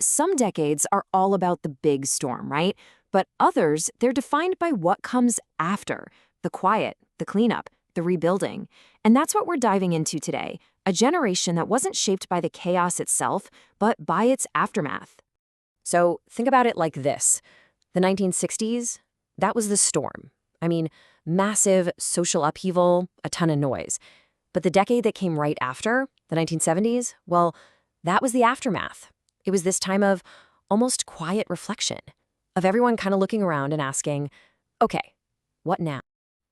Some decades are all about the big storm, right? But others, they're defined by what comes after the quiet, the cleanup, the rebuilding. And that's what we're diving into today, a generation that wasn't shaped by the chaos itself, but by its aftermath. So think about it like this. The 1960s, that was the storm. I mean, massive social upheaval, a ton of noise. But the decade that came right after, the 1970s, well, that was the aftermath. It was this time of almost quiet reflection, of everyone kind of looking around and asking, okay, what now?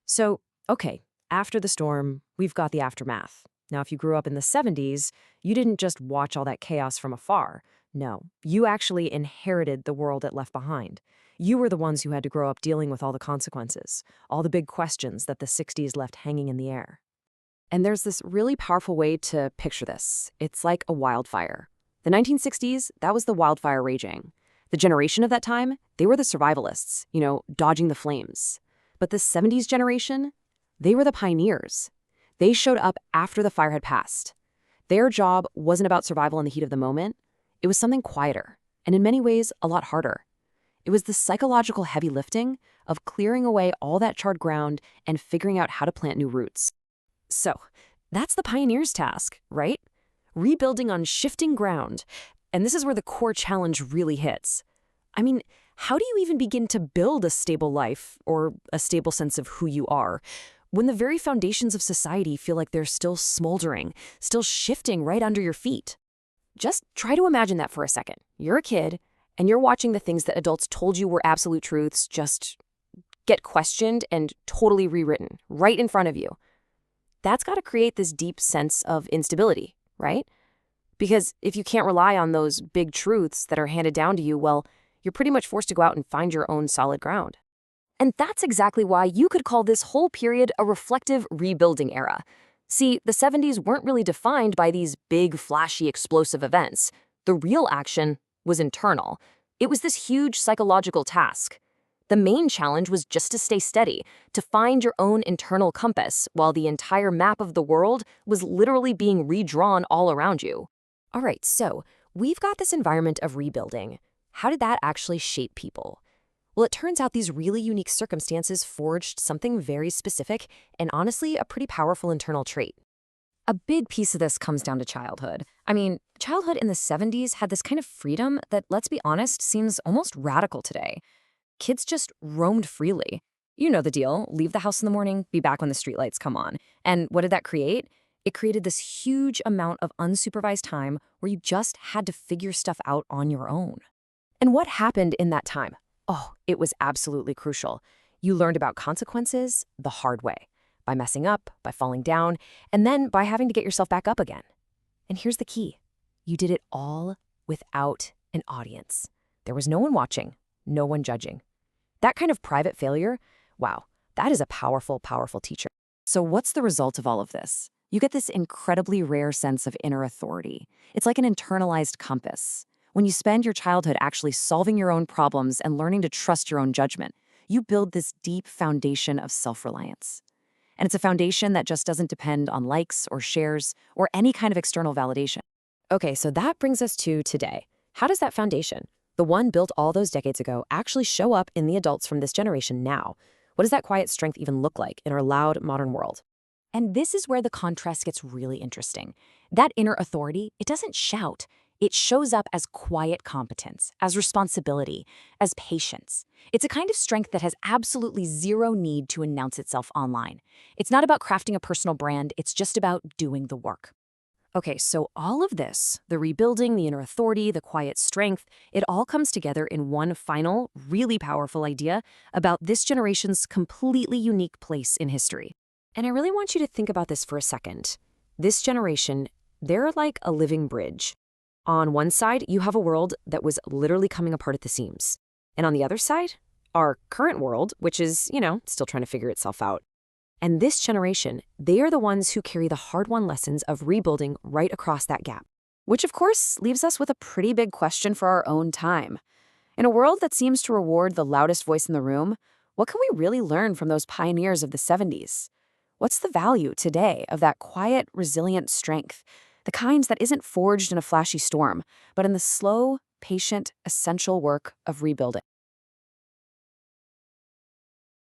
So, okay, after the storm, we've got the aftermath. Now, if you grew up in the 70s, you didn't just watch all that chaos from afar. No, you actually inherited the world it left behind. You were the ones who had to grow up dealing with all the consequences, all the big questions that the 60s left hanging in the air. And there's this really powerful way to picture this. It's like a wildfire. The 1960s, that was the wildfire raging. The generation of that time, they were the survivalists, dodging the flames. But the 70s generation, they were the pioneers. They showed up after the fire had passed. Their job wasn't about survival in the heat of the moment. It was something quieter, and in many ways, a lot harder. It was the psychological heavy lifting of clearing away all that charred ground and figuring out how to plant new roots. So, that's the pioneer's task, right? Rebuilding on shifting ground. And this is where the core challenge really hits. I mean, how do you even begin to build a stable life or a stable sense of who you are when the very foundations of society feel like they're still smoldering, still shifting right under your feet? Just try to imagine that for a second. You're a kid, and you're watching the things that adults told you were absolute truths just get questioned and totally rewritten right in front of you. That's got to create this deep sense of instability, right? Because if you can't rely on those big truths that are handed down to you, well, you're pretty much forced to go out and find your own solid ground. And that's exactly why you could call this whole period a reflective rebuilding era. See, the 70s weren't really defined by these big, flashy, explosive events. The real action was internal. It was this huge psychological task. The main challenge was just to stay steady, to find your own internal compass, while the entire map of the world was literally being redrawn all around you. All right, so we've got this environment of rebuilding. How did that actually shape people? Well, it turns out these really unique circumstances forged something very specific and honestly a pretty powerful internal trait. A big piece of this comes down to childhood. I mean, childhood in the 70s had this kind of freedom that, let's be honest, seems almost radical today. Kids just roamed freely. You know the deal. Leave the house in the morning, be back when the streetlights come on. And what did that create? It created this huge amount of unsupervised time where you just had to figure stuff out on your own. And what happened in that time? Oh, it was absolutely crucial. You learned about consequences the hard way, by messing up, by falling down, and then by having to get yourself back up again. And here's the key. You did it all without an audience. There was no one watching, no one judging. That kind of private failure, wow, that is a powerful, powerful teacher. So what's the result of all of this? You get this incredibly rare sense of inner authority. It's like an internalized compass. When you spend your childhood actually solving your own problems and learning to trust your own judgment, you build this deep foundation of self-reliance. And it's a foundation that just doesn't depend on likes or shares or any kind of external validation. Okay, so that brings us to today. How does that foundation, the one built all those decades ago, actually show up in the adults from this generation now? What does that quiet strength even look like in our loud modern world? And this is where the contrast gets really interesting. That inner authority, it doesn't shout. It shows up as quiet competence, as responsibility, as patience. It's a kind of strength that has absolutely zero need to announce itself online. It's not about crafting a personal brand, it's just about doing the work. Okay, so all of this, the rebuilding, the inner authority, the quiet strength, it all comes together in one final, really powerful idea about this generation's completely unique place in history. And I really want you to think about this for a second. This generation, they're like a living bridge. On one side, you have a world that was literally coming apart at the seams. And on the other side, our current world, which is, still trying to figure itself out. And this generation, they are the ones who carry the hard-won lessons of rebuilding right across that gap. Which, of course, leaves us with a pretty big question for our own time. In a world that seems to reward the loudest voice in the room, what can we really learn from those pioneers of the 70s? What's the value today of that quiet, resilient strength, the kinds that isn't forged in a flashy storm, but in the slow, patient, essential work of rebuilding.